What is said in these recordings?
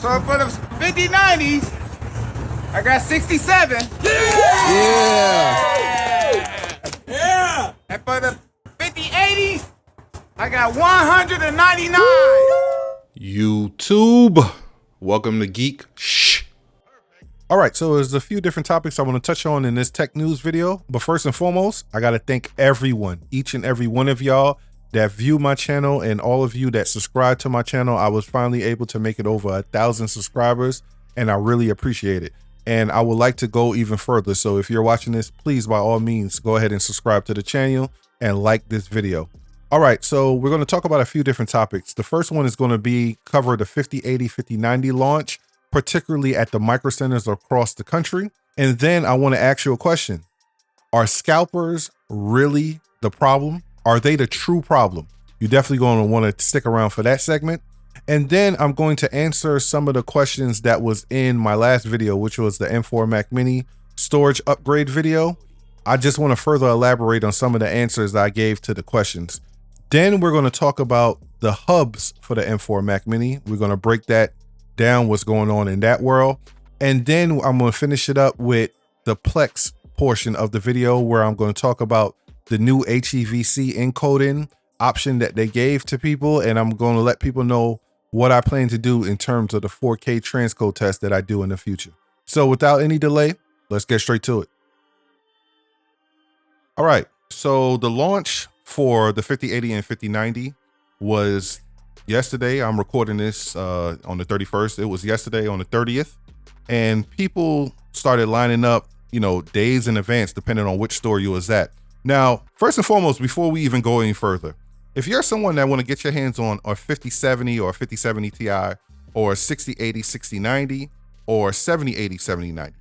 So for the 5090s, I got 67. Yeah. And for the 5080s, I got 199. YouTube, welcome to GeekShhh. All right, so there's a few different topics I want to touch on in this tech news video. But first and foremost, I got to thank everyone, each and every one of y'all that view my channel and all of you that subscribe to my channel. I was finally able to make it over 1,000 subscribers, and I really appreciate it. And I would like to go even further. So if you're watching this, please, by all means, go ahead and subscribe to the channel and like this video. All right, so we're going to talk about a few different topics. The first one is going to be cover the 5080, 5090 launch, particularly at the microcenters across the country. And then I want to ask you a question. Are scalpers really the problem? Are they the true problem? You're definitely going to want to stick around for that segment. And then I'm going to answer some of the questions that was in my last video, which was the M4 Mac Mini storage upgrade video. I just want to further elaborate on some of the answers that I gave to the questions. Then we're going to talk about the hubs for the M4 Mac Mini. We're going to break that down, what's going on in that world. And then I'm going to finish it up with the Plex portion of the video, where I'm going to talk about the new HEVC encoding option that they gave to people. And I'm going to let people know what I plan to do in terms of the 4K transcode test that I do in the future. So without any delay, let's get straight to it. All right, so the launch for the 5080 and 5090 was yesterday. I'm recording this on the 31st. It was yesterday on the 30th. And people started lining up, you know, days in advance, depending on which store you was at. Now, first and foremost, before we even go any further, if you're someone that want to get your hands on a 5070 or 5070 Ti or 6080, 6090 or 7080, 7090,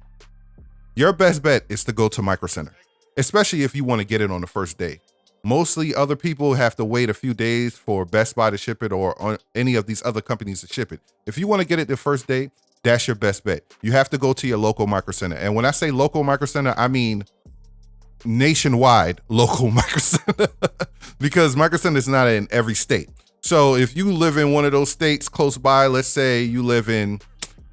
your best bet is to go to Microcenter, especially if you want to get it on the first day. Mostly other people have to wait a few days for Best Buy to ship it or any of these other companies to ship it. If you want to get it the first day, that's your best bet. You have to go to your local Microcenter. And when I say local Microcenter, I mean nationwide local Microcenter because Microcenter is not in every state. So if you live in one of those states close by, let's say you live in,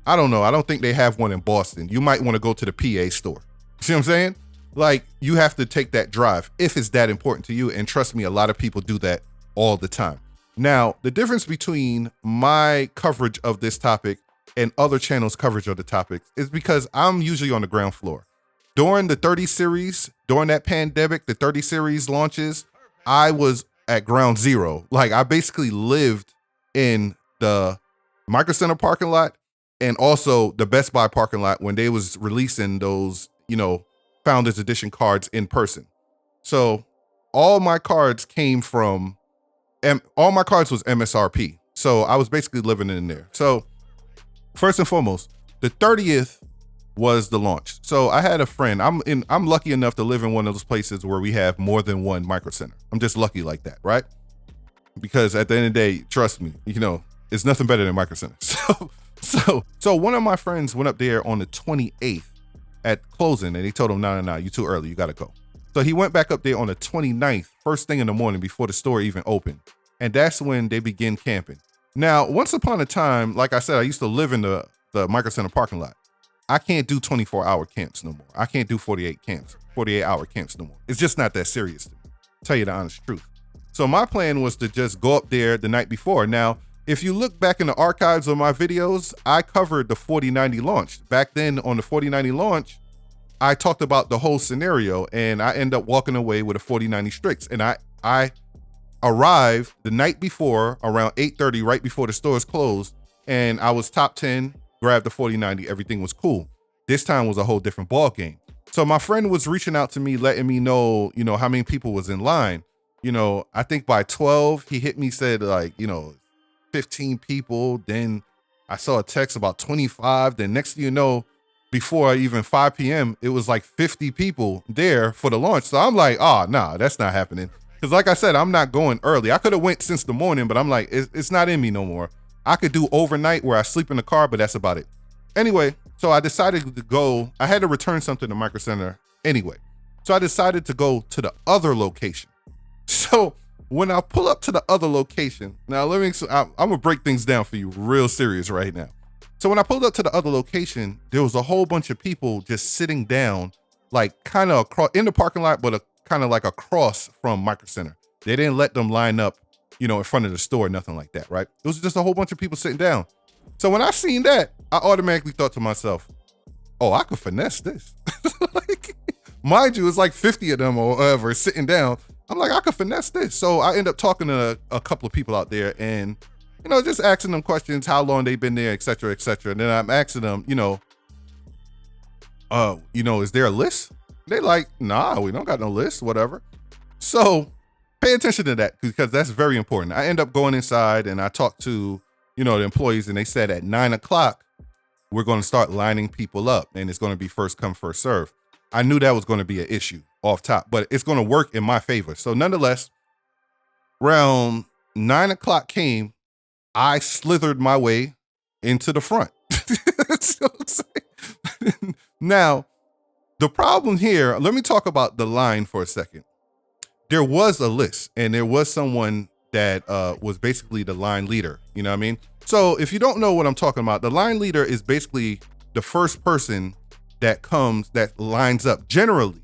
I don't know, I don't think they have one in Boston. You might want to go to the PA store. See what I'm saying? Like, you have to take that drive if it's that important to you. And trust me, a lot of people do that all the time. Now, the difference between my coverage of this topic and other channels' coverage of the topic is because I'm usually on the ground floor. During the 30 series, during that pandemic, the 30 series launches, I was at ground zero. Like, I basically lived in the Microcenter parking lot and also the Best Buy parking lot when they was releasing those, you know, Founders Edition cards in person. So all my cards came from, all my cards was MSRP. So I was basically living in there. So first and foremost, the 30th was the launch. So I had a friend, I'm lucky enough to live in one of those places where we have more than one Microcenter. I'm just lucky like that, right? Because at the end of the day, trust me, you know, it's nothing better than Microcenter. So one of my friends went up there on the 28th at closing, and he told him, no, you too early, you gotta go. So he went back up there on the 29th, first thing in the morning before the store even opened. And that's when they begin camping. Now, once upon a time, like I said, I used to live in the Microcenter parking lot. I can't do 24-hour camps no more. I can't do 48-hour camps no more. It's just not that serious to me, tell you the honest truth. So my plan was to just go up there the night before. Now, if you look back in the archives of my videos, I covered the 4090 launch. Back then on the 4090 launch, I talked about the whole scenario, and I ended up walking away with a 4090 Strix. And I arrived the night before around 8:30, right before the stores closed, and I was top 10, grabbed the 4090, everything was cool. This time was a whole different ball game. So my friend was reaching out to me, letting me know, you know, how many people was in line. You know, I think by 12, he hit me, said like, you know, 15 people. Then I saw a text about 25. Then next thing you know, before even 5 p.m., it was like 50 people there for the launch. So I'm like, oh, nah, that's not happening. Because like I said, I'm not going early. I could have went since the morning, but I'm like, it's not in me no more. I could do overnight where I sleep in the car, but that's about it. Anyway, so I decided to go. I had to return something to Microcenter anyway. So I decided to go to the other location. So when I pull up to the other location, now I'm gonna break things down for you real serious right now. So when I pulled up to the other location, there was a whole bunch of people just sitting down, like kind of across in the parking lot, but kind of like across from Microcenter. They didn't let them line up, you know, in front of the store, nothing like that, right? It was just a whole bunch of people sitting down. So when I seen that, I automatically thought to myself, oh, I could finesse this. Like, mind you, it's like 50 of them or whatever sitting down. I'm like, I could finesse this. So I end up talking to a couple of people out there and, you know, just asking them questions, how long they've been there, et cetera, et cetera. And then I'm asking them, you know, is there a list? They like, nah, we don't got no list, whatever. So pay attention to that because that's very important. I end up going inside and I talked to, you know, the employees and they said at 9 o'clock, we're going to start lining people up and it's going to be first come, first serve. I knew that was going to be an issue off top, but it's going to work in my favor. So nonetheless, around 9 o'clock came, I slithered my way into the front. Now, the problem here, let me talk about the line for a second. There was a list and there was someone that was basically the line leader. You know what I mean? So if you don't know what I'm talking about, the line leader is basically the first person that lines up generally.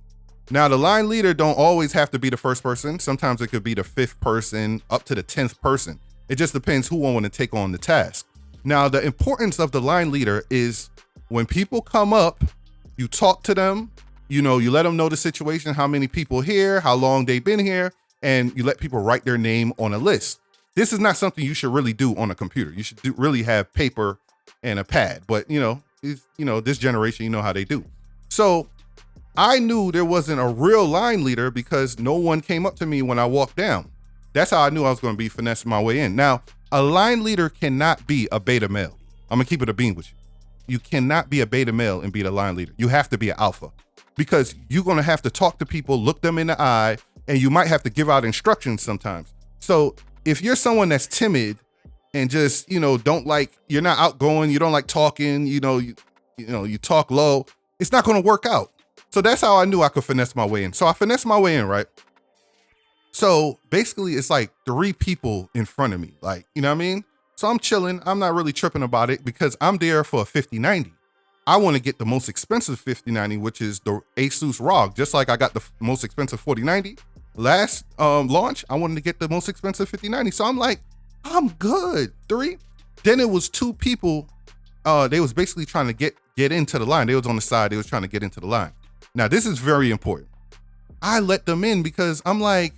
Now, the line leader don't always have to be the first person. Sometimes it could be the 5th person up to the 10th person. It just depends who want to take on the task. Now, the importance of the line leader is when people come up, you talk to them, you know, you let them know the situation, how many people here, how long they've been here, and you let people write their name on a list. This is not something you should really do on a computer. You should really have paper and a pad, but you know, this generation, you know how they do. So I knew there wasn't a real line leader because no one came up to me when I walked down. That's how I knew I was going to be finessing my way in. Now, a line leader cannot be a beta male. I'm gonna keep it a bean with you. You cannot be a beta male and be the line leader. You have to be an alpha because you're going to have to talk to people, look them in the eye, and you might have to give out instructions sometimes. So if you're someone that's timid and just, you know, you're not outgoing, you don't like talking, you talk low, it's not going to work out. So that's how I knew I could finesse my way in. So I finessed my way in, right? So basically it's like 3 people in front of me, like, you know what I mean? So I'm chilling. I'm not really tripping about it because I'm there for a 5090. I want to get the most expensive 5090, which is the Asus ROG. Just like I got the most expensive 4090 last launch, I wanted to get the most expensive 5090. So I'm like, I'm good. 3. Then it was 2 people. They was basically trying to get into the line. They was on the side. They was trying to get into the line. Now, this is very important. I let them in because I'm like,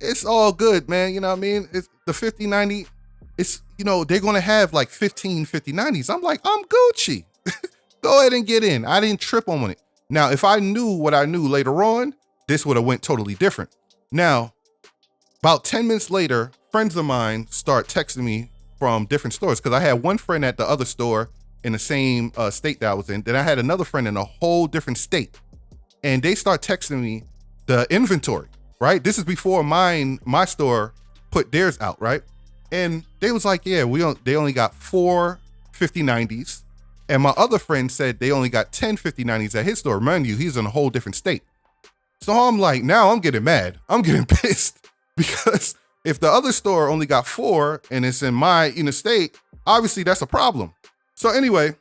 it's all good, man. You know what I mean? It's the 5090. It's, you know, they're going to have like 15 5090s. I'm like, I'm Gucci. Go ahead and get in. I didn't trip on it. Now, if I knew what I knew later on, this would have went totally different. Now, about 10 minutes later, friends of mine start texting me from different stores because I had one friend at the other store in the same state that I was in. Then I had another friend in a whole different state. And they start texting me the inventory, right? This is before my store put theirs out, right? And they was like, yeah, they only got 4 5090s. And my other friend said they only got 10 5090s at his store. Remind you, he's in a whole different state. So I'm like, now I'm getting mad. I'm getting pissed because if the other store only got 4 and it's in my state, obviously that's a problem. So anyway,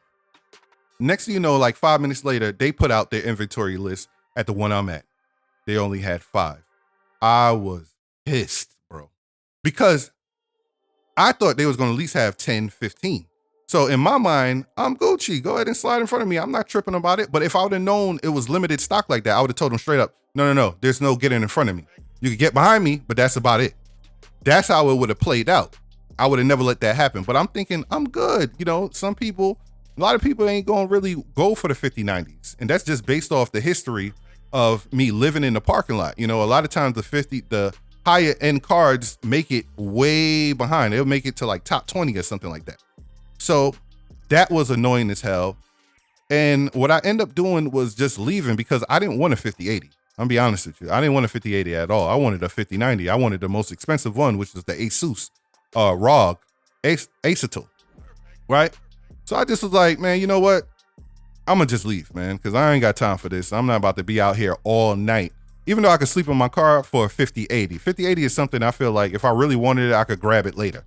next thing you know, like 5 minutes later, they put out their inventory list at the one I'm at. They only had 5. I was pissed, bro, because I thought they was going to at least have 10, 15. So in my mind, I'm Gucci. Go ahead and slide in front of me. I'm not tripping about it. But if I would have known it was limited stock like that, I would have told them straight up, no. There's no getting in front of me. You can get behind me, but that's about it. That's how it would have played out. I would have never let that happen. But I'm thinking, I'm good. You know, a lot of people ain't going to really go for the 5090s. And that's just based off the history of me living in the parking lot. You know, a lot of times the higher end cards make it way behind. They'll make it to like top 20 or something like that. So that was annoying as hell. And what I end up doing was just leaving because I didn't want a 5080. I'm gonna be honest with you. I didn't want a 5080 at all. I wanted a 5090. I wanted the most expensive one, which is the Asus ROG Astral, right? So I just was like, man, you know what? I'm gonna just leave, man, because I ain't got time for this. I'm not about to be out here all night. Even though I could sleep in my car for a 5080. 5080 is something I feel like if I really wanted it, I could grab it later.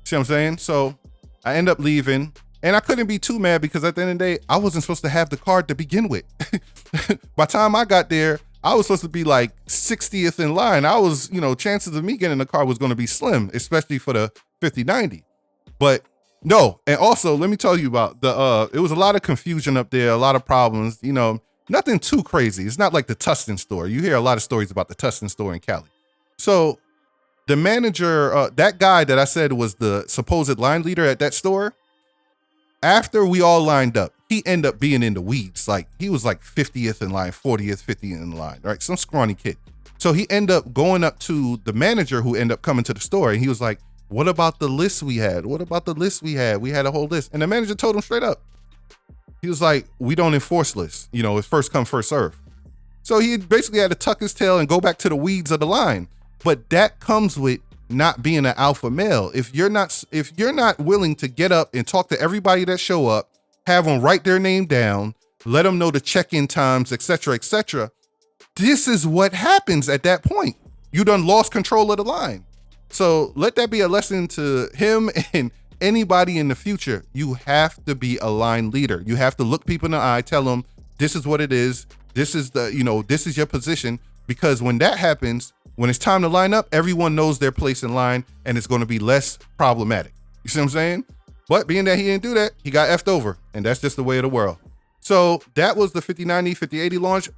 See what I'm saying? So I end up leaving. And I couldn't be too mad because at the end of the day, I wasn't supposed to have the card to begin with. By the time I got there, I was supposed to be like 60th in line. I was, chances of me getting the card was going to be slim, especially for the 5090. But no, and also let me tell you about it was a lot of confusion up there, a lot of problems, nothing too crazy. It's not like the Tustin store. You hear a lot of stories about the Tustin store in Cali. So the manager, that guy that I said was the supposed line leader at that store, after we all lined up, he ended up being in the weeds. Like he was like 50th in line, 40th, 50th in line, right? Some scrawny kid. So he ended up going up to the manager who ended up coming to the store, and he was like, what about the list we had? What about the list we had? We had a whole list. And the manager told him straight up. He was like, we don't enforce lists. It's first come, first serve. So he basically had to tuck his tail and go back to the weeds of the line. But that comes with not being an alpha male. If you're not willing to get up and talk to everybody that show up, have them write their name down, let them know the check-in times, etc., etc., this is what happens at that point. You done lost control of the line. So let that be a lesson to him and anybody in the future. You have to be a line leader. You have to look people in the eye, tell them this is what it is. This is this is your position. Because when that happens, when it's time to line up, everyone knows their place in line and it's going to be less problematic. You see what I'm saying? But being that he didn't do that, he got effed over, and that's just the way of the world. So that was the 5090, 5080 launch.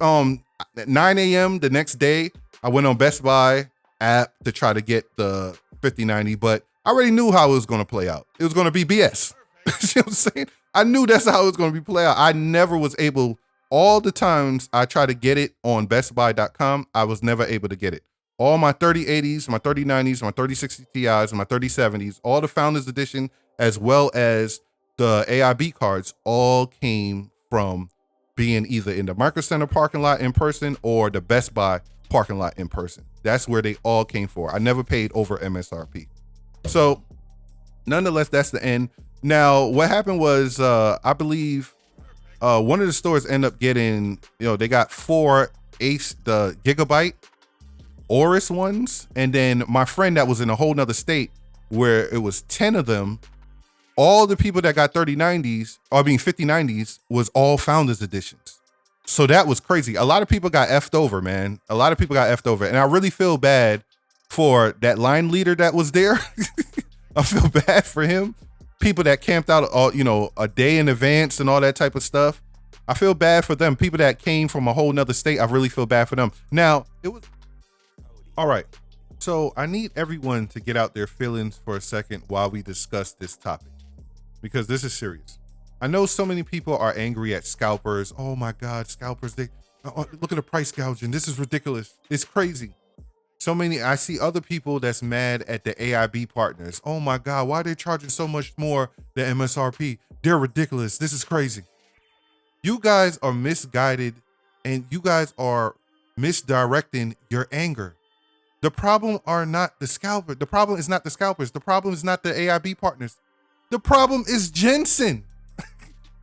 At 9 a.m. the next day, I went on Best Buy app to try to get the 5090, but I already knew how it was going to play out. It was going to be BS. You see what I'm saying? I knew that's how it was going to be play out. I never was able, all the times I tried to get it on bestbuy.com, I was never able to get it. All my 3080s, my 3090s, my 3060 Ti's, and my 3070s, all the Founders Edition, as well as the AIB cards, all came from being either in the Microcenter parking lot in person or the Best Buy parking lot in person. That's where they all came for. I never paid over MSRP. So nonetheless, that's the end. Now, what happened was, I believe one of the stores ended up getting, they got 4 Ace, the Gigabyte Oris ones. And then my friend that was in a whole nother state where it was 10 of them, all the people that got 5090s was all Founders Editions. So that was crazy. A lot of people got effed over, man. A lot of people got effed over. And I really feel bad for that line leader that was there. I feel bad for him. People that camped out, a day in advance and all that type of stuff. I feel bad for them. People that came from a whole nother state, I really feel bad for them. Now, it was... All right. So I need everyone to get out their feelings for a second while we discuss this topic, because this is serious. I know so many people are angry at scalpers. Oh my God, scalpers, they look at the price gouging. This is ridiculous. It's crazy. I see other people that's mad at the AIB partners. Oh my God, why are they charging so much more than MSRP? They're ridiculous. This is crazy. You guys are misguided and you guys are misdirecting your anger. The problem are not the scalper. The problem is not the scalpers. The problem is not the AIB partners. The problem is Jensen.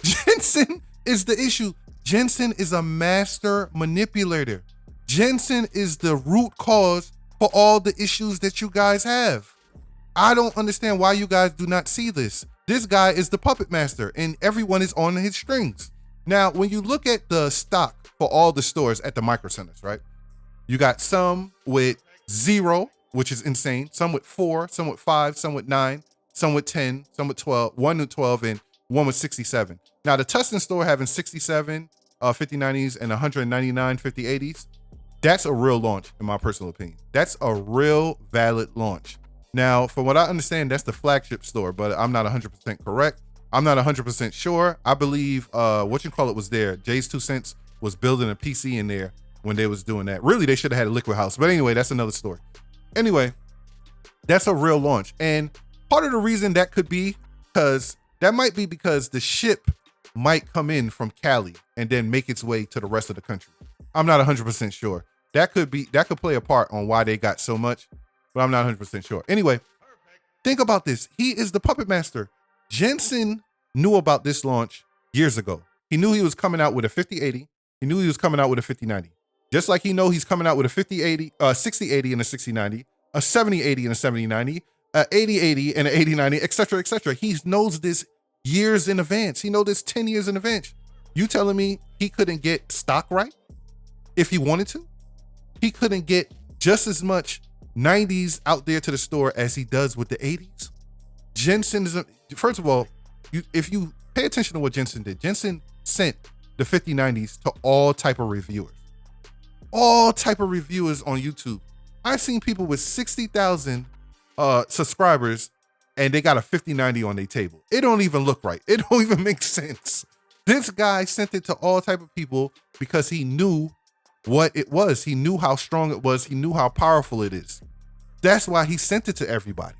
Jensen is the issue. Jensen is a master manipulator. Jensen is the root cause for all the issues that you guys have. I don't understand why you guys do not see this. This guy is the puppet master and everyone is on his strings. Now, when you look at the stock for all the stores at the microcenters, right? You got some with 0, which is insane. Some with 4, some with 5, some with 9, some with 10, some with 12, 1 with 12, and 1 with 67. Now, the Tustin store having 67 5090s and 199 5080s, that's a real launch, in my personal opinion. That's a real valid launch. Now, from what I understand, that's the flagship store, but I'm not 100% correct. I'm not 100% sure. I believe, was there. Jay's 2 Cents was building a PC in there when they was doing that. Really, they should have had a Liquid House. But anyway, that's another story. Anyway, that's a real launch. And part of the reason that could be because the ship might come in from Cali and then make its way to the rest of the country. I'm not 100% sure. That could play a part on why they got so much, but I'm not 100% sure. Anyway, think about this. He is the puppet master. Jensen knew about this launch years ago. He knew he was coming out with a 5080. He knew he was coming out with a 5090. Just like he know he's coming out with a 5080, 6080 and a 6090, a 7080 and a 7090, a 8080 and an 8090, etc., etc. He knows this years in advance. He know this 10 years in advance. You telling me he couldn't get stock right if he wanted to? He couldn't get just as much 90s out there to the store as he does with the 80s? Jensen is, first of all, if you pay attention to what Jensen did, Jensen sent the 5090s to all type of reviewers. All type of reviewers on YouTube. I've seen people with 60,000 subscribers and they got a 5090 on their table. It don't even look right. It don't even make sense. This guy sent it to all type of people because he knew what it was. He knew how strong it was. He knew how powerful it is. That's why he sent it to everybody.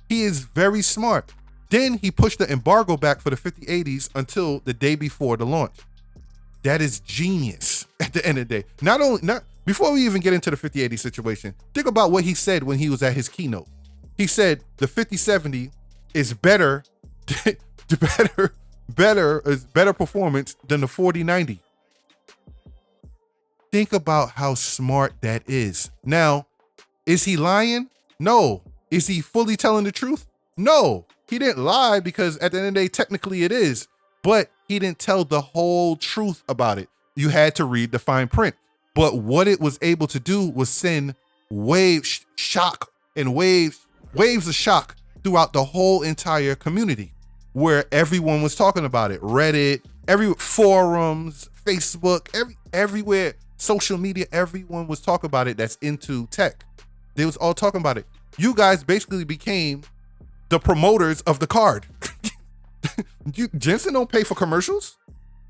He is very smart. Then he pushed the embargo back for the 5080s until the day before the launch. That is genius at the end of the day. Before we even get into the 5080 situation, think about what he said when he was at his keynote. He said the 5070 is better performance than the 4090. Think about how smart that is. Now, is he lying? No. Is he fully telling the truth? No. He didn't lie because at the end of the day, technically it is, but he didn't tell the whole truth about it. You had to read the fine print. But what it was able to do was send waves of shock throughout the whole entire community where everyone was talking about it. Reddit, forums, Facebook, everywhere, social media, everyone was talking about it that's into tech. They was all talking about it. You guys basically became the promoters of the card. Jensen don't pay for commercials.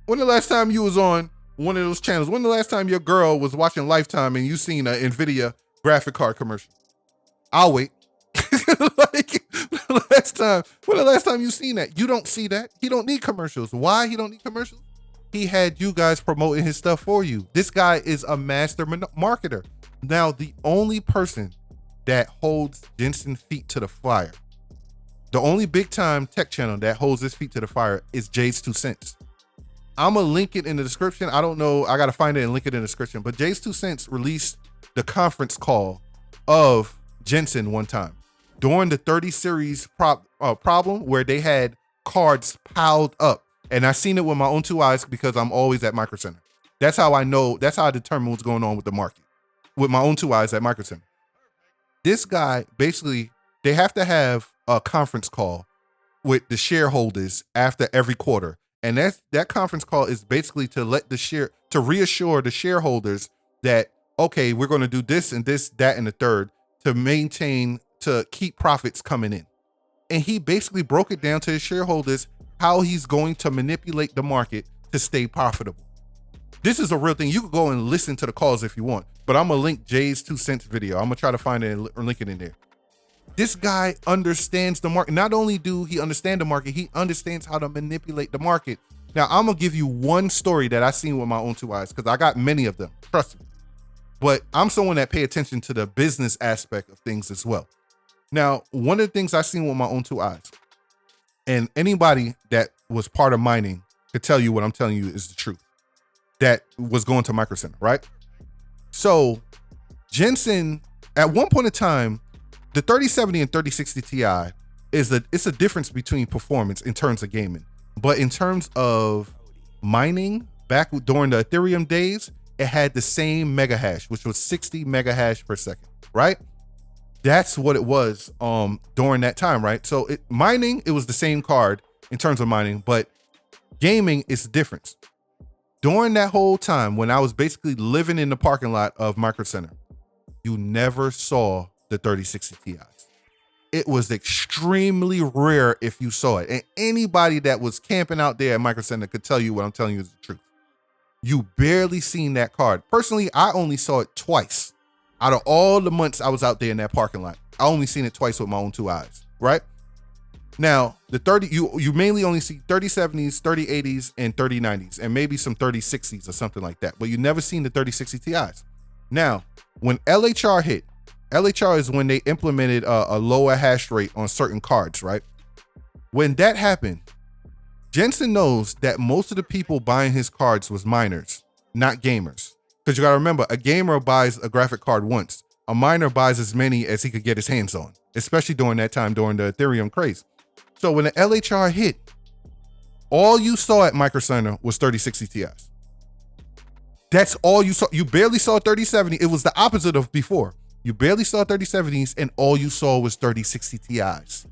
When the last time you was on one of those channels? When the last time your girl was watching Lifetime and you seen an Nvidia graphic card commercial? I'll wait. When the last time you seen that? You don't see that. He don't need commercials. Why he don't need commercials? He had you guys promoting his stuff for you. This guy is a master marketer. Now, the only person that holds Jensen's feet to the fire, the only big time tech channel that holds his feet to the fire is Jay's 2 Cents. I'm gonna link it in the description. I don't know. I gotta find it and link it in the description. But Jay's 2 Cents released the conference call of Jensen one time during the 30 series problem where they had cards piled up. And I seen it with my own 2 eyes because I'm always at Microcenter. That's how I know. That's how I determine what's going on with the market with my own 2 eyes at Microcenter. This guy, basically, they have to have a conference call with the shareholders after every quarter. And that conference call is basically to reassure the shareholders that, okay, we're going to do this and this, that, and the third to keep profits coming in. And he basically broke it down to his shareholders how he's going to manipulate the market to stay profitable. This is a real thing. You can go and listen to the calls if you want, but I'm gonna link Jay's 2 Cents video. I'm gonna try to find it and link it in there. This guy understands the market. Not only do he understand the market, he understands how to manipulate the market. Now, I'm gonna give you one story that I seen with my own 2 eyes because I got many of them, trust me. But I'm someone that pay attention to the business aspect of things as well. Now, one of the things I seen with my own 2 eyes, and anybody that was part of mining could tell you what I'm telling you is the truth, that was going to Microcenter, right? So Jensen, at one point in time, the 3070 and 3060 Ti it's a difference between performance in terms of gaming. But in terms of mining, back during the Ethereum days, it had the same mega hash, which was 60 mega hash per second, right? That's what it was during that time, right? So mining, it was the same card in terms of mining, but gaming is the difference. During that whole time, when I was basically living in the parking lot of Microcenter, you never saw the 3060 Ti's. It was extremely rare if you saw it. And anybody that was camping out there at Microcenter could tell you what I'm telling you is the truth. You barely seen that card. Personally, I only saw it twice. Out of all the months I was out there in that parking lot, I only seen it twice with my own 2 eyes, right? Now, you mainly only see 3070s, 3080s, and 3090s, and maybe some 3060s or something like that, but you never seen the 3060 Ti's. Now, when LHR hit, LHR is when they implemented a lower hash rate on certain cards, right? When that happened, Jensen knows that most of the people buying his cards was miners, not gamers. Because you gotta remember, a gamer buys a graphic card once. A miner buys as many as he could get his hands on, especially during that time, during the Ethereum craze. So when the LHR hit, All you saw at Microcenter was 3060 Ti's. That's all you saw. You barely saw 3070. It was the opposite of before. You barely saw 3070s and all you saw was 3060 Ti's.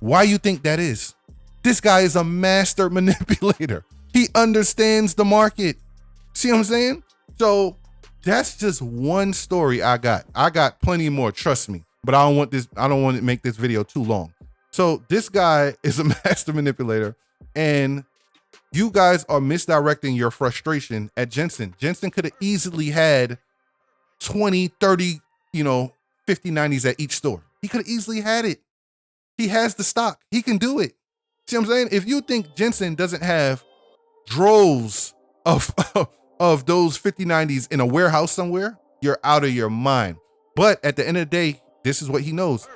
Why you think that is? This guy is a master manipulator. He understands the market. See what I'm saying? So that's just one story I got. I got plenty more, trust me. But I don't want to make this video too long. So this guy is a master manipulator, and you guys are misdirecting your frustration at Jensen. Jensen could have easily had 20, 30, 5090s at each store. He could have easily had it. He has the stock. He can do it. See what I'm saying? If you think Jensen doesn't have droves of those 5090s in a warehouse somewhere, you're out of your mind. But at the end of the day, this is what he knows.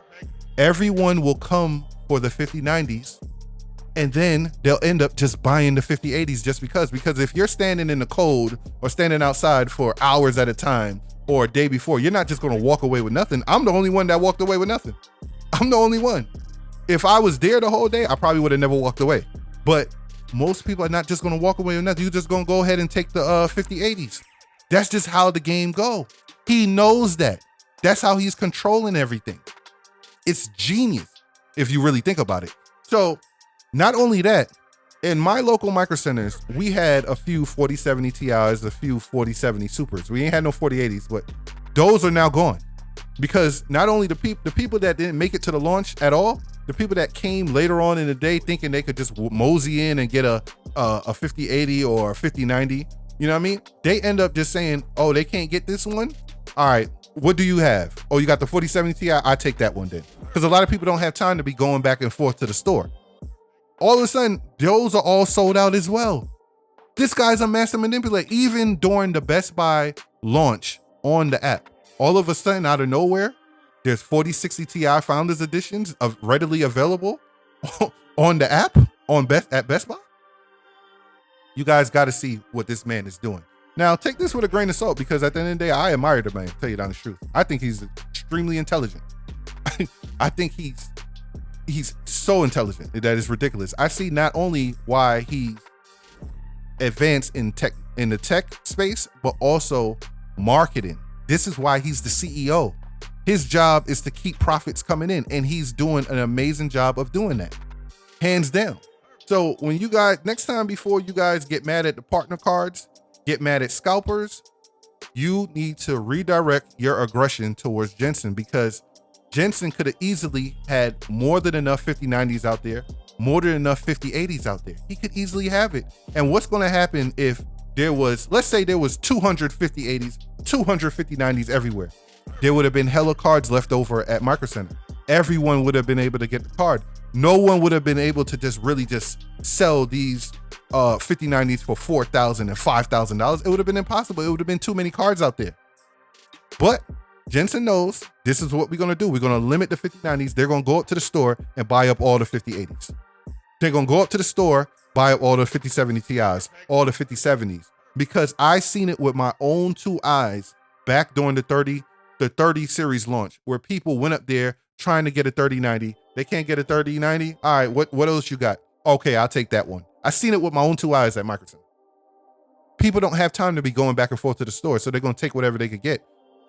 Everyone will come for the 5090s, and then they'll end up just buying the 5080s just because if you're standing in the cold or standing outside for hours at a time or a day before, you're not just going to walk away with nothing. I'm the only one that walked away with nothing. I'm the only one. If I was there the whole day, I probably would have never walked away. But most people are not just going to walk away with nothing. You're just going to go ahead and take the 5080s. That's just how the game go. He knows that. That's how he's controlling everything. It's genius if you really think about it. So not only that, in my local microcenters, we had a few 4070 Ti's, a few 4070 Supers. We ain't had no 4080s, but those are now gone. Because not only the people that didn't make it to the launch at all, the people that came later on in the day thinking they could just mosey in and get a 5080 or a 5090, you know what I mean? They end up just saying, oh, they can't get this one? All right, what do you have? Oh, you got the 4070 Ti? I take that one then. Because a lot of people don't have time to be going back and forth to the store. All of a sudden, those are all sold out as well. This guy's a master manipulator. Even during the Best Buy launch on the app, all of a sudden, out of nowhere, there's 4060 Ti Founders Editions readily available on the app at Best Buy. You guys got to see what this man is doing. Now, take this with a grain of salt, because at the end of the day, I admire the man, to tell you down the truth. I think he's extremely intelligent. I think he's so intelligent that it's ridiculous. I see not only why he advanced in the tech space, but also marketing. This is why he's the CEO. His job is to keep profits coming in, and he's doing an amazing job of doing that, hands down. So when you guys, next time, before you guys get mad at the partner cards, get mad at Scalpers, you need to redirect your aggression towards Jensen, because Jensen could have easily had more than enough 5090s out there, more than enough 5080s out there. He could easily have it. And what's going to happen if there was, let's say there was 200 5080s, 200 5090s everywhere? There would have been hella cards left over at Microcenter. Everyone would have been able to get the card. No one would have been able to just really just sell these 5090s for $4,000 and $5,000. It would have been impossible. It would have been too many cards out there. But Jensen knows this is what we're going to do. We're going to limit the 5090s. They're going to go up to the store and buy up all the 5080s. They're going to go up to the store, buy up all the 5070 Ti's, all the 5070s, because I seen it with my own two eyes back during the 30 series launch, where people went up there trying to get a 3090. They can't get a 3090. All right, what else you got? Okay, I'll take that one. I seen it with my own two eyes at Microcenter. People don't have time to be going back and forth to the store, so they're going to take whatever they could get.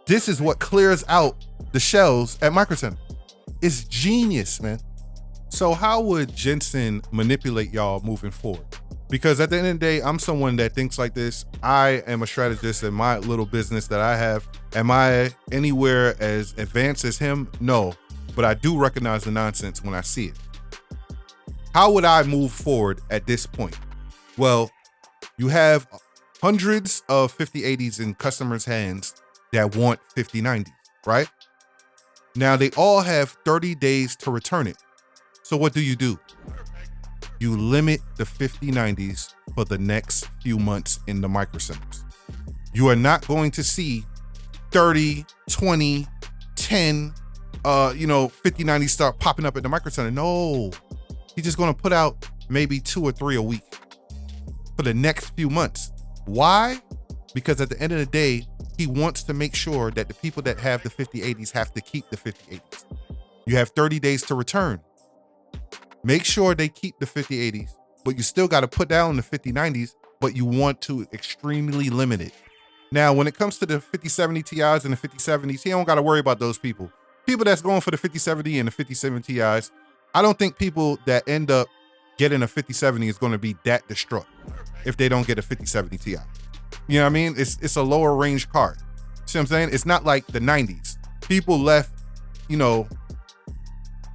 This is what clears out the shelves at Microcenter. It's genius, man. So how would Jensen manipulate y'all moving forward? Because at the end of the day, I'm someone that thinks like this. I am a strategist in my little business that I have. Am I anywhere as advanced as him? No, but I do recognize the nonsense when I see it. How would I move forward at this point? Well, you have hundreds of 5080s in customers' hands that want 5090s, right? Now they all have 30 days to return it. So what do? You limit the 5090s for the next few months in the Microcenters. You are not going to see 30, 20, 10, 5090s start popping up at the Microcenter. No, he's just going to put out maybe 2 or 3 a week for the next few months. Why? Because at the end of the day, he wants to make sure that the people that have the 5080s have to keep the 5080s. You have 30 days to return. Make sure they keep the 5080s. but you still got to put down the 5090s, but you want to extremely limit it. Now, when it comes to the 5070 Ti's and the 5070s, he don't got to worry about those people. People that's going for the 5070 and the 5070 Ti's, I don't think people that end up getting a 5070 is going to be that distraught if they don't get a 5070 Ti. You know what I mean? It's a lower range card. See what I'm saying? It's not like the 90s. People left, you know,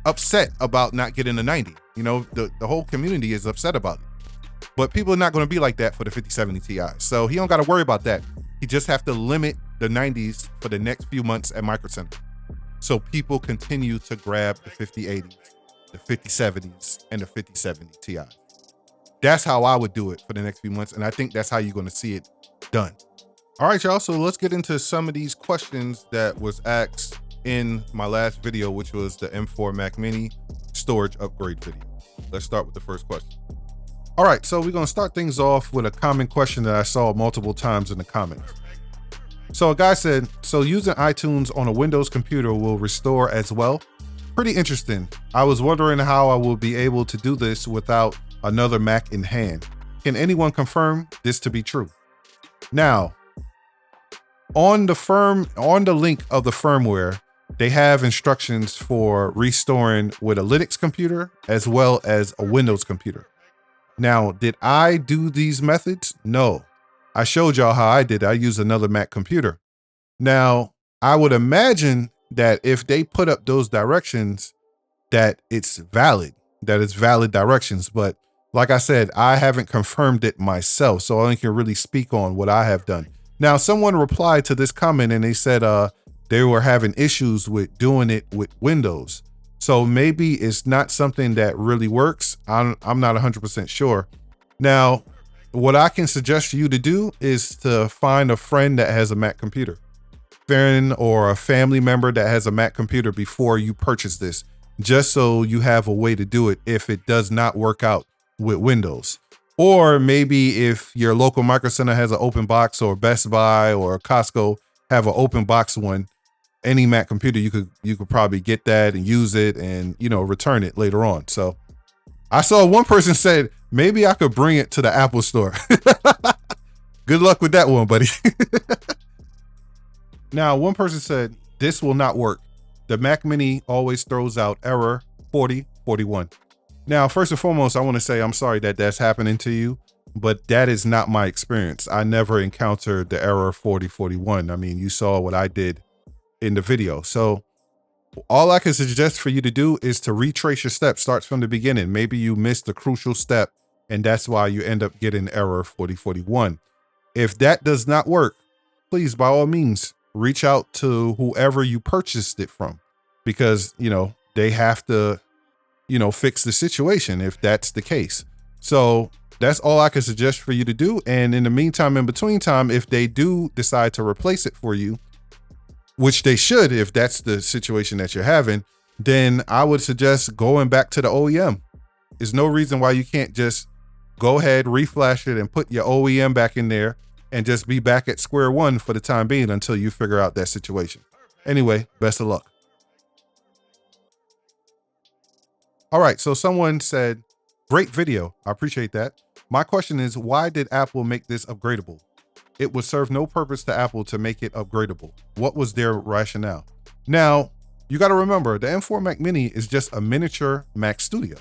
upset about not getting a 90. You know, the whole community is upset about it. But people are not going to be like that for the 5070 Ti. So he don't got to worry about that. He just have to limit the 90s for the next few months at Microcenter. So people continue to grab the 5080s, the 5070s, and the 5070 Ti. That's how I would do it for the next few months. And I think that's how you're going to see it done. All right, y'all. So let's get into some of these questions that was asked in my last video, which was the M4 Mac Mini storage upgrade video. Let's start with the first question. All right, so we're going to start things off with a common question that I saw multiple times in the comments. So a guy said, so using iTunes on a Windows computer will restore as well? Pretty interesting. I was wondering how I will be able to do this without another Mac in hand. Can anyone confirm this to be true? Now, on the link of the firmware, they have instructions for restoring with a Linux computer as well as a Windows computer. Now, did I do these methods? No. I showed y'all how I did it. I used another Mac computer. Now, I would imagine that if they put up those directions, that it's valid directions. But like I said, I haven't confirmed it myself, so I only can really speak on what I have done. Now, someone replied to this comment and they said they were having issues with doing it with Windows. So maybe it's not something that really works. I'm not 100% sure. Now, what I can suggest you to do is to find a friend that has a Mac computer, friend or a family member that has a Mac computer before you purchase this, just so you have a way to do it if it does not work out with Windows. Or maybe if your local Micro Center has an open box, or Best Buy or Costco have an open box one, any Mac computer, you could probably get that and use it and, you know, return it later on. So I saw one person said, maybe I could bring it to the Apple store. Good luck with that one, buddy. Now, one person said, this will not work. The Mac Mini always throws out error 4041. Now, first and foremost, I want to say I'm sorry that that's happening to you, but that is not my experience. I never encountered the error 4041. I mean, you saw what I did in the video. So all I can suggest for you to do is to retrace your steps. Start from the beginning. Maybe you missed a crucial step and that's why you end up getting error 4041. If that does not work, please, by all means, reach out to whoever you purchased it from, because, you know, they have to, you know, fix the situation if that's the case. So that's all I can suggest for you to do. And in the meantime, in between time, if they do decide to replace it for you, which they should, if that's the situation that you're having, then I would suggest going back to the OEM. There's no reason why you can't just go ahead, reflash it and put your OEM back in there and just be back at square one for the time being until you figure out that situation. Anyway, best of luck. All right, so someone said, great video. I appreciate that. My question is, why did Apple make this upgradable? It would serve no purpose to Apple to make it upgradable. What was their rationale? Now, you got to remember, the M4 Mac Mini is just a miniature Mac Studio.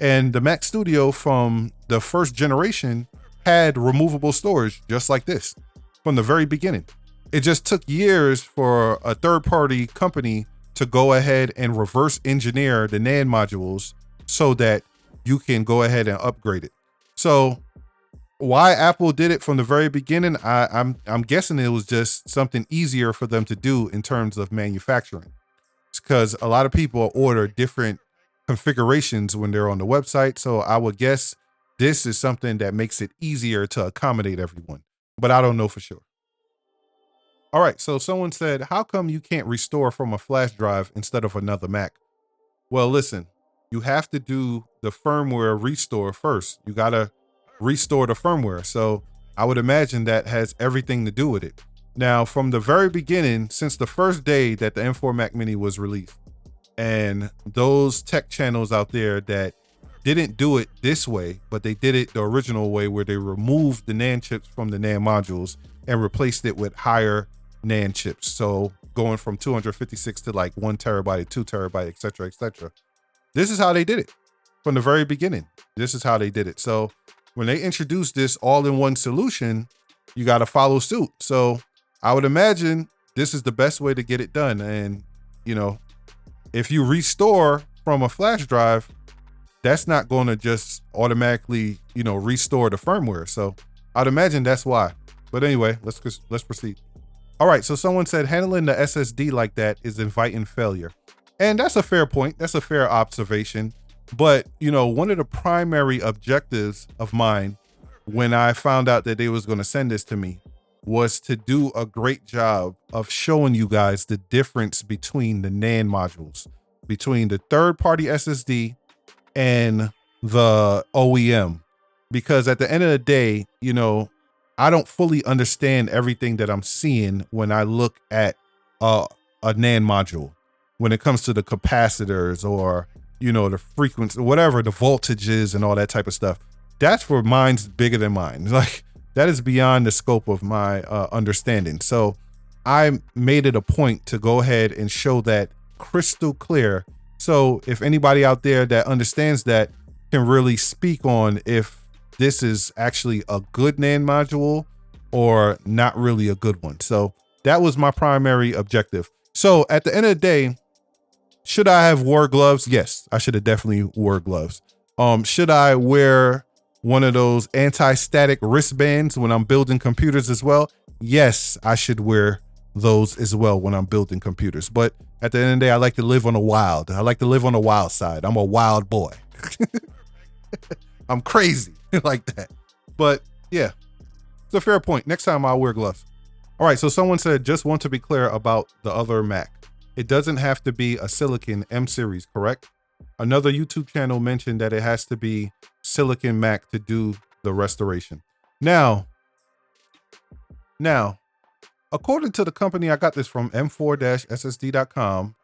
And the Mac Studio from the first generation had removable storage just like this from the very beginning. It just took years for a third-party company to go ahead and reverse engineer the NAND modules so that you can go ahead and upgrade it. So why Apple did it from the very beginning, I'm guessing it was just something easier for them to do in terms of manufacturing. It's because a lot of people order different configurations when they're on the website. So I would guess this is something that makes it easier to accommodate everyone, but I don't know for sure. All right, so someone said, how come you can't restore from a flash drive instead of another Mac? Well, listen, you have to do the firmware restore first. You gotta restore the firmware. So I would imagine that has everything to do with it. Now, from the very beginning, since the first day that the M4 Mac Mini was released, and those tech channels out there that didn't do it this way, but they did it the original way where they removed the NAND chips from the NAND modules and replaced it with higher NAND chips. So going from 256 to like 1 terabyte, 2 terabyte, et cetera, et cetera. This is how they did it from the very beginning. This is how they did it. So when they introduced this all-in-one solution, you got to follow suit. So I would imagine this is the best way to get it done. And, you know, if you restore from a flash drive, that's not going to just automatically, you know, restore the firmware. So I'd imagine that's why. But anyway, let's proceed. All right, so someone said handling the SSD like that is inviting failure. And that's a fair point. That's a fair observation. But, you know, one of the primary objectives of mine when I found out that they was going to send this to me was to do a great job of showing you guys the difference between the NAND modules, between the third-party SSD and the OEM. Because at the end of the day, you know, I don't fully understand everything that I'm seeing when I look at a NAND module, when it comes to the capacitors or, you know, the frequency, whatever, the voltages and all that type of stuff. That's for mine's bigger than mine. Like, that is beyond the scope of my understanding. So I made it a point to go ahead and show that crystal clear. So if anybody out there that understands that can really speak on if this is actually a good NAND module or not really a good one. So that was my primary objective. So at the end of the day, should I have wore gloves? Yes, I should have definitely wore gloves. Should I wear one of those anti-static wristbands when I'm building computers as well? Yes, I should wear those as well when I'm building computers. But at the end of the day, I like to live on the wild. I like to live on the wild side. I'm a wild boy. I'm crazy like that. But yeah, it's a fair point. Next time I'll wear gloves. All right, so someone said, just want to be clear about the other Mac. It doesn't have to be a Silicon M series, correct? Another YouTube channel mentioned that it has to be Silicon Mac to do the restoration. Now, according to the company I got this from, m4-ssd.com,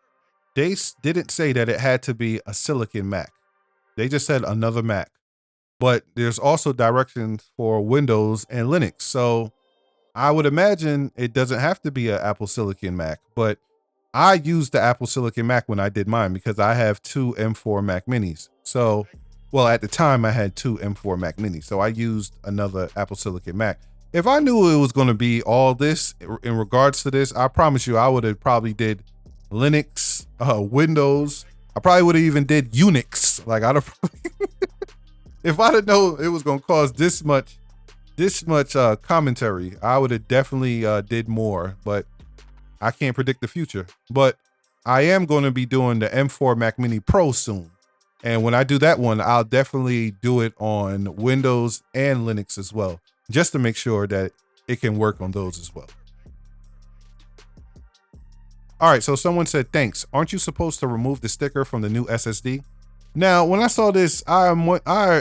they didn't say that it had to be a Silicon Mac. They just said another Mac. But there's also directions for Windows and Linux. So I would imagine it doesn't have to be an Apple Silicon Mac, but I used the Apple Silicon Mac when I did mine because I have 2 M4 Mac Minis. So, well, at the time I had 2 M4 Mac Minis. So I used another Apple Silicon Mac. If I knew it was going to be all this in regards to this, I promise you I would have probably did Linux, Windows. I probably would have even did Unix. Like I'd have if I'd have known it was going to cause this much commentary, I would have definitely did more, but I can't predict the future. But I am going to be doing the M4 Mac Mini Pro soon. And when I do that one, I'll definitely do it on Windows and Linux as well, just to make sure that it can work on those as well. All right, so someone said, thanks. Aren't you supposed to remove the sticker from the new SSD? Now, when I saw this, I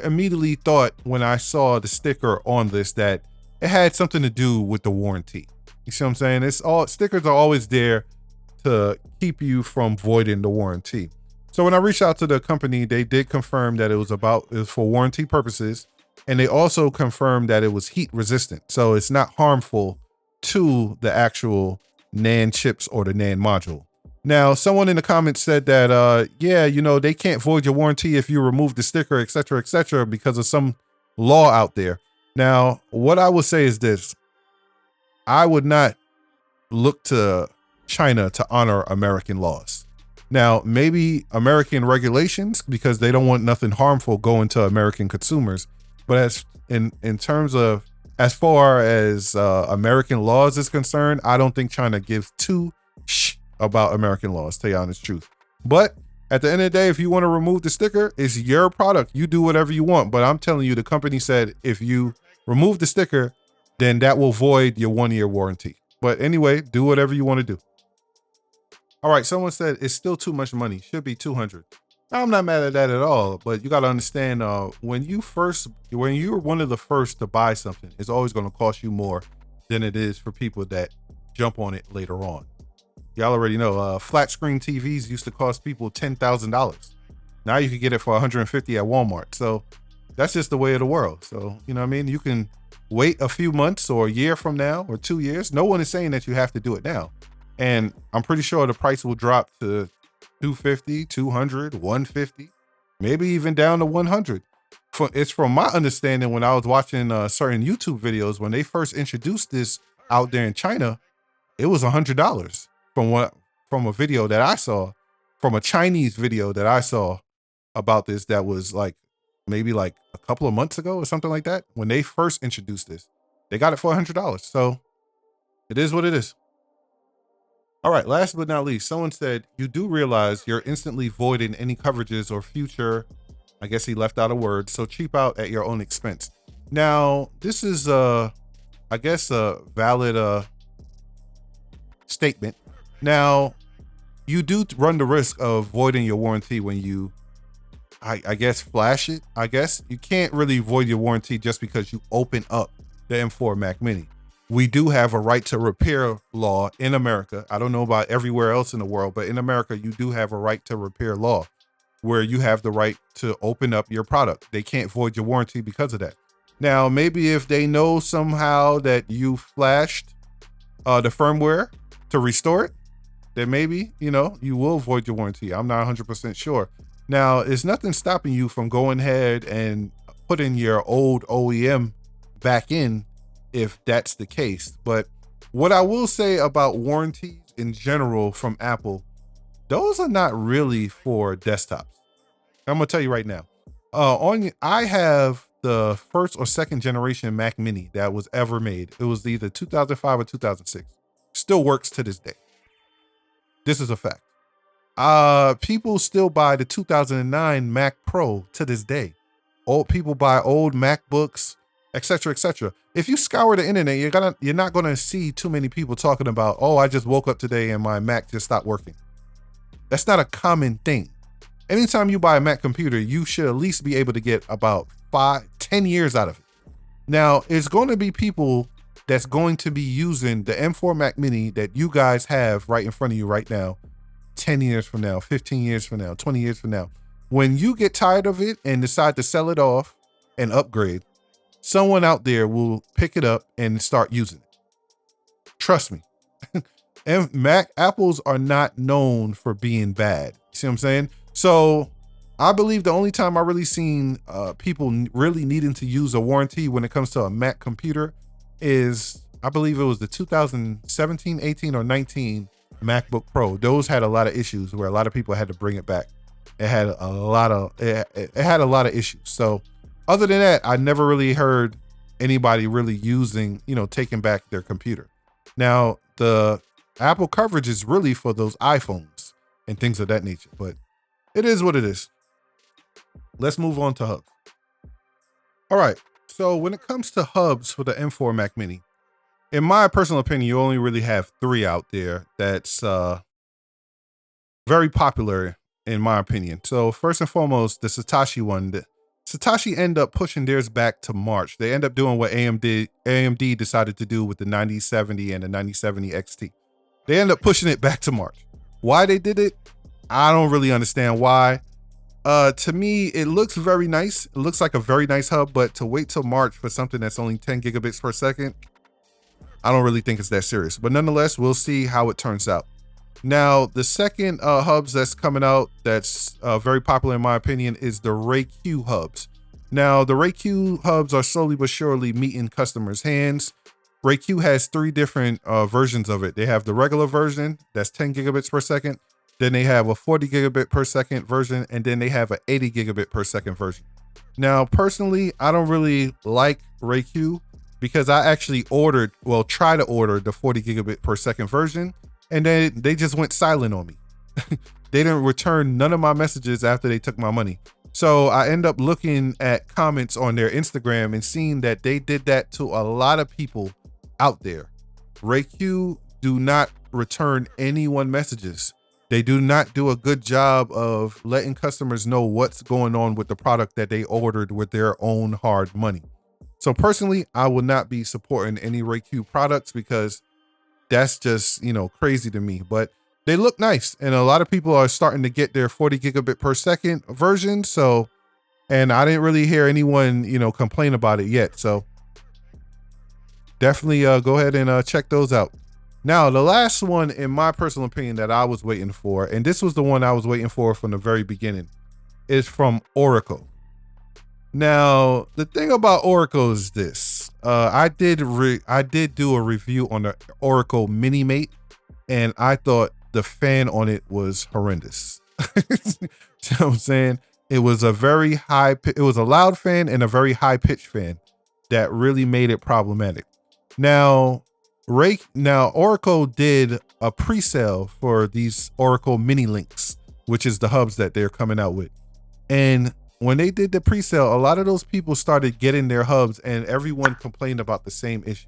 immediately thought when I saw the sticker on this that it had something to do with the warranty. You see what I'm saying? It's all stickers are always there to keep you from voiding the warranty. So when I reached out to the company, they did confirm that it was for warranty purposes. And they also confirmed that it was heat resistant. So it's not harmful to the actual NAND chips or the NAND module. Now, someone in the comments said that, yeah, you know, they can't void your warranty if you remove the sticker, et cetera, because of some law out there. Now, what I would say is this. I would not look to China to honor American laws. Now, maybe American regulations, because they don't want nothing harmful going to American consumers. But as in terms of as far as American laws is concerned, I don't think China gives two shh about American laws, to tell you the honest truth. But at the end of the day, if you want to remove the sticker, it's your product. You do whatever you want. But I'm telling you, the company said if you remove the sticker, then that will void your 1-year warranty. But anyway, do whatever you want to do. All right, someone said it's still too much money. Should be $200. I'm not mad at that at all, but you got to understand when you're one of the first to buy something, it's always going to cost you more than it is for people that jump on it later on. Y'all already know flat screen TVs used to cost people $10,000. Now you can get it for 150 at Walmart. So that's just the way of the world. So, you know what I mean? You can wait a few months or a year from now or 2 years. No one is saying that you have to do it now. And I'm pretty sure the price will drop to 250, 200, 150, maybe even down to 100. It's from my understanding, when I was watching certain YouTube videos, when they first introduced this out there in China, it was $100 from a video that I saw, from a Chinese video that I saw about this, that was like maybe like a couple of months ago or something like that. When they first introduced this, they got it for $100. So it is what it is. All right, last but not least, someone said, you do realize you're instantly voiding any coverages or future, I guess he left out a word, so cheap out at your own expense. Now, this is, I guess, a valid statement. Now, you do run the risk of voiding your warranty when you, I guess, flash it. I guess you can't really void your warranty just because you open up the M4 Mac Mini. We do have a right to repair law in America. I don't know about everywhere else in the world, but in America, you do have a right to repair law where you have the right to open up your product. They can't void your warranty because of that. Now, maybe if they know somehow that you flashed the firmware to restore it, then maybe, you know, you will void your warranty. I'm not 100% sure. Now, there's nothing stopping you from going ahead and putting your old OEM back in if that's the case. But what I will say about warranties in general from Apple, those are not really for desktops. I'm gonna tell you right now. I have the first or second generation Mac Mini that was ever made. It was either 2005 or 2006. Still works to this day. This is a fact. People still buy the 2009 Mac Pro to this day. Old people buy old MacBooks, etc., etc. If you scour the internet, you're not gonna see too many people talking about, oh, I just woke up today and my Mac just stopped working. That's not a common thing. Anytime you buy a Mac computer, you should at least be able to get about 5-10 years out of it. Now, it's going to be people that's going to be using the M4 Mac Mini that you guys have right in front of you right now, 10 years from now, 15 years from now, 20 years from now. When you get tired of it and decide to sell it off and upgrade, someone out there will pick it up and start using it. Trust me. And Apples are not known for being bad. See what I'm saying? So I believe the only time I really seen people really needing to use a warranty when it comes to a Mac computer is, I believe it was the 2017, 18, or 19 MacBook Pro. Those had a lot of issues where a lot of people had to bring it back. It had a lot of issues. So other than that, I never really heard anybody really using, taking back their computer. Now, the Apple coverage is really for those iPhones and things of that nature, but it is what it is. Let's move on to hubs. All right. So when it comes to hubs for the M4 Mac Mini, in my personal opinion, you only really have 3 out there that's very popular in my opinion. So first and foremost, the Satoshi one. Satoshi ended up pushing theirs back to March. They end up doing what AMD decided to do with the 9070 and the 9070 XT. They end up pushing it back to March. Why they did it, I don't really understand why. To me, it looks very nice. It looks like a very nice hub, but to wait till March for something that's only 10 gigabits per second, I don't really think it's that serious. But nonetheless, we'll see how it turns out. Now, the second hubs that's coming out that's very popular in my opinion is the RayQ hubs. Now, the RayQ hubs are slowly but surely meeting customers' hands. RayQ has 3 different versions of it. They have the regular version that's 10 gigabits per second. Then they have a 40 gigabit per second version, and then they have an 80 gigabit per second version. Now, personally, I don't really like RayQ because I actually tried to order the 40 gigabit per second version, and then they just went silent on me. They didn't return none of my messages after they took my money. So I end up looking at comments on their Instagram and seeing that they did that to a lot of people out there. RayQ do not return anyone messages. They do not do a good job of letting customers know what's going on with the product that they ordered with their own hard money. So personally, I will not be supporting any RayQ products because that's just, crazy to me. But they look nice. And a lot of people are starting to get their 40 gigabit per second version. So, and I didn't really hear anyone, you know, complain about it yet. So definitely go ahead and check those out. Now, the last one, in my personal opinion, that I was waiting for, and this was the one I was waiting for from the very beginning, is from Oracle. Now, the thing about Oracle is this. I did do a review on the Oracle Mini Mate, and I thought the fan on it was horrendous. You know what I'm saying? It was a very it was a loud fan and a very high pitched fan that really made it problematic. Now, Oracle did a pre-sale for these Oracle Mini Links, which is the hubs that they're coming out with. And when they did the pre-sale, a lot of those people started getting their hubs and everyone complained about the same issue.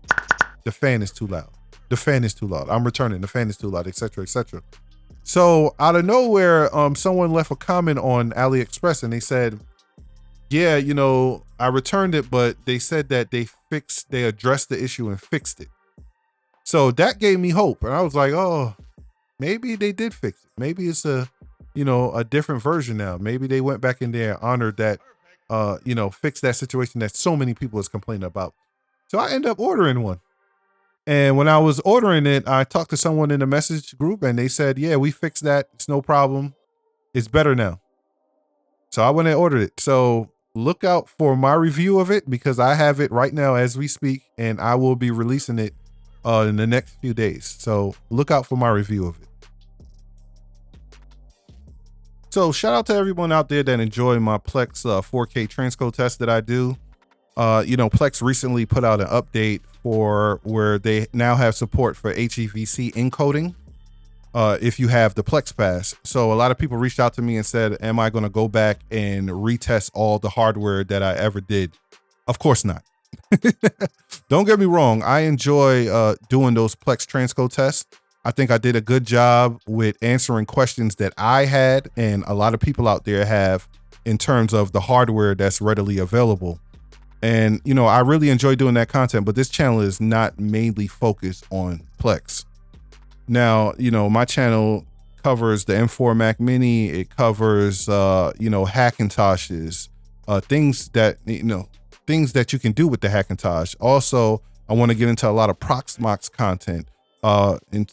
The fan is too loud. The fan is too loud. I'm returning. The fan is too loud, etc., etc. So out of nowhere, someone left a comment on AliExpress and they said, yeah, you know, I returned it, but they said that they addressed the issue and fixed it. So that gave me hope. And I was like, oh, maybe they did fix it. Maybe it's a different version now. Maybe they went back in there and honored that, fixed that situation that so many people is complaining about. So I ended up ordering one. And when I was ordering it, I talked to someone in the message group and they said, yeah, we fixed that. It's no problem. It's better now. So I went and ordered it. So look out for my review of it because I have it right now as we speak and I will be releasing it in the next few days. So look out for my review of it. So shout out to everyone out there that enjoy my Plex 4K transcode test that I do. Plex recently put out an update for where they now have support for HEVC encoding if you have the Plex Pass. So a lot of people reached out to me and said, am I going to go back and retest all the hardware that I ever did? Of course not. Don't get me wrong. I enjoy doing those Plex transcode tests. I think I did a good job with answering questions that I had and a lot of people out there have in terms of the hardware that's readily available. And, I really enjoy doing that content, but this channel is not mainly focused on Plex. Now, my channel covers the M4 Mac Mini. It covers, Hackintoshes, things that you can do with the Hackintosh. Also, I want to get into a lot of Proxmox content, and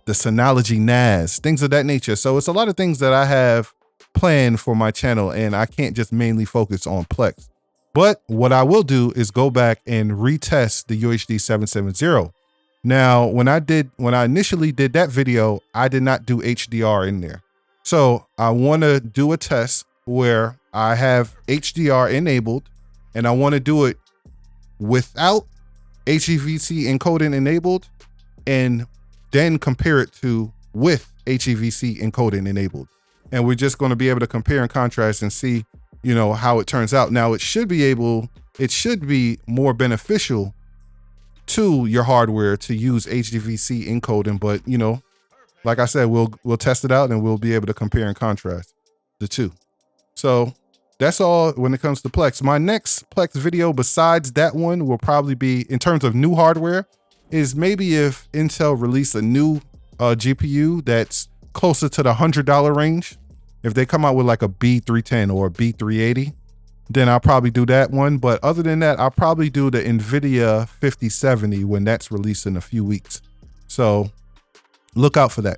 the Synology NAS, things of that nature. So it's a lot of things that I have planned for my channel, and I can't just mainly focus on Plex. But what I will do is go back and retest the UHD 770. Now, when I initially did that video, I did not do HDR in there. So I want to do a test where I have HDR enabled and I want to do it without HEVC encoding enabled and then compare it to with HEVC encoding enabled. And we're just going to be able to compare and contrast and see, how it turns out. Now it should be more beneficial to your hardware to use HEVC encoding, but like I said, we'll test it out and we'll be able to compare and contrast the two. So that's all when it comes to Plex. My next Plex video besides that one will probably be, in terms of new hardware, is maybe if Intel release a new GPU that's closer to the $100 range. If they come out with like a B310 or a B380, then I'll probably do that one. But other than that, I'll probably do the Nvidia 5070 when that's released in a few weeks. So look out for that.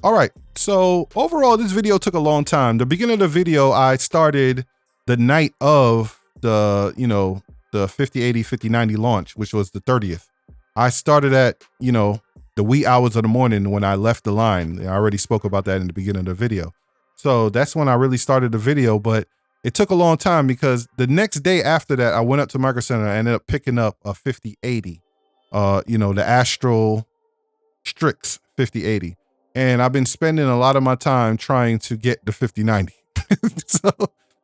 All right. So overall, this video took a long time. The beginning of the video, I started the night of the 5080, 5090 launch, which was the 30th. I started at, the wee hours of the morning when I left the line. I already spoke about that in the beginning of the video. So that's when I really started the video, but it took a long time because the next day after that, I went up to Microcenter. I ended up picking up a 5080, the Astral Strix 5080. And I've been spending a lot of my time trying to get the 5090.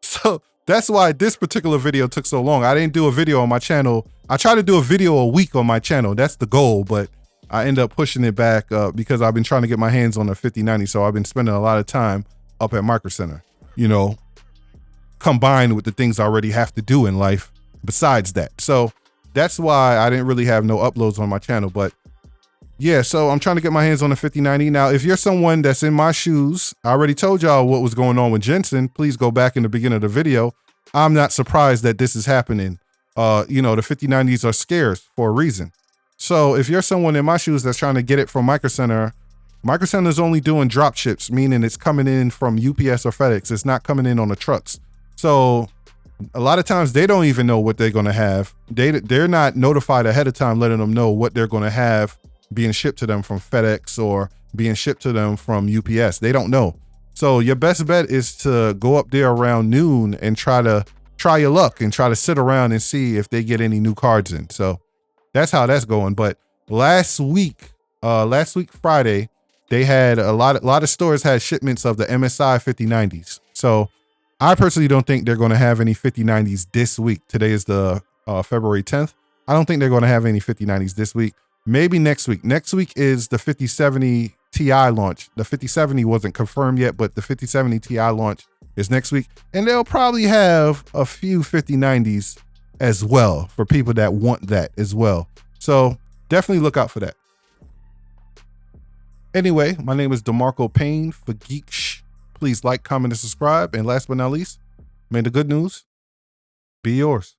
So that's why this particular video took so long. I didn't do a video on my channel. I try to do a video a week on my channel. That's the goal, but I end up pushing it back because I've been trying to get my hands on a 5090. So I've been spending a lot of time up at Microcenter, combined with the things I already have to do in life besides that. So that's why I didn't really have no uploads on my channel. But Yeah, so I'm trying to get my hands on the 5090. Now, if you're someone that's in my shoes, I already told y'all what was going on with Jensen. Please go back in the beginning of the video. I'm not surprised that this is happening. You know, the 5090s are scarce for a reason. So if you're someone in my shoes that's trying to get it from Microcenter, Microcenter is only doing drop ships, meaning it's coming in from UPS or FedEx. It's not coming in on the trucks. So a lot of times they don't even know what they're going to have. They're not notified ahead of time, letting them know what they're going to have being shipped to them from FedEx or being shipped to them from UPS. They don't know. So your best bet is to go up there around noon and try your luck and try to sit around and see if they get any new cards in. So that's how that's going. But last week Friday, they had a lot of stores had shipments of the MSI 5090s. So I personally don't think they're going to have any 5090s this week. Today is the February 10th. I don't think they're going to have any 5090s this week. Maybe next week. Next week is the 5070 Ti launch. The 5070 wasn't confirmed yet, but the 5070 Ti launch is next week. And they'll probably have a few 5090s as well for people that want that as well. So definitely look out for that. Anyway, my name is DeMarco Payne for GeekShhh. Please like, comment, and subscribe. And last but not least, may the good news be yours.